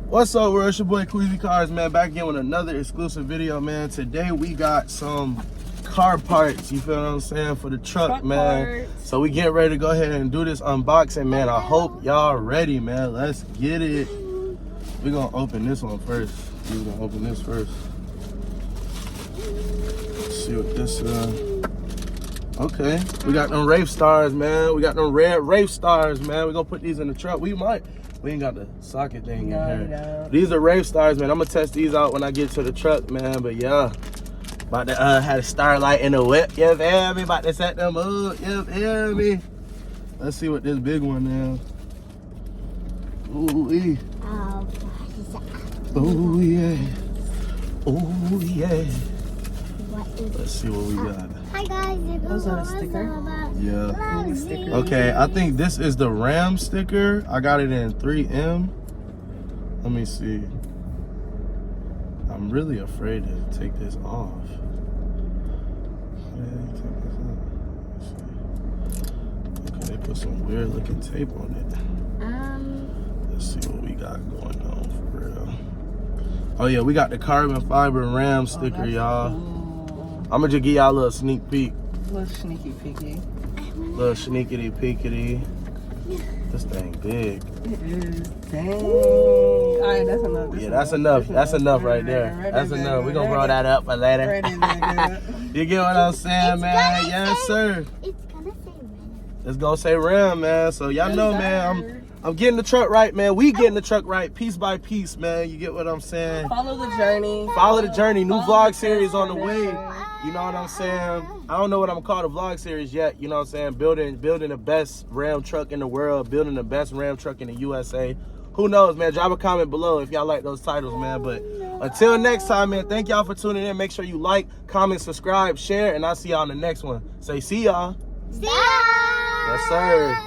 What's up, world? It's your boy QueezyCars, man. Back again with another exclusive video, man. Today we got some car parts, you feel what I'm saying, for the truck man. Parts. So we get ready to go ahead and do this unboxing, man. I hope y'all ready, man. Let's get it. We're gonna open this one first. We're gonna open this first. Let's see what this okay, we got them Rafe Stars, man. We got them red Rafe Stars, man. We're gonna put these in the truck. We ain't got the socket thing in here. No. These are Rafe Stars, man. I'm gonna test these out when I get to the truck, man. But yeah, about to have a starlight in the whip, you feel me? About to set them up, you feel me? Let's see what this big one is. Ooh, oh yeah. Oh yeah. Let's see what we got. Hi guys, was that a sticker? Yeah. Okay, I think this is the Ram sticker. I got it in 3M. Let me see. I'm really afraid to take this off. Okay, they put some weird looking tape on it. Let's see what we got going on for real. Oh yeah, we got the carbon fiber Ram sticker, y'all. Cool. I'm gonna just give y'all a little sneak peek. Little sneaky peeky. Little sneakity peekity. This thing big. It is. Dang. Alright, that's enough. Yeah, that's enough. That's enough right there. That's enough. We're gonna roll that up for later. You get what I'm saying, man? Yes, sir. It's gonna say Ram. It's gonna say Ram, man. So y'all know, man, I'm getting the truck right, man. We getting the truck right, piece by piece, man. You get what I'm saying? Follow the journey. Follow the journey. New vlog series on the way. You know what I'm saying? I don't know what I'm gonna call the vlog series yet. You know what I'm saying? Building the best Ram truck in the world. Building the best Ram truck in the USA. Who knows, man? Drop a comment below if y'all like those titles, man. But until next time, man, thank y'all for tuning in. Make sure you like, comment, subscribe, share, and I'll see y'all in the next one. Say see y'all. See ya! Yes, sir.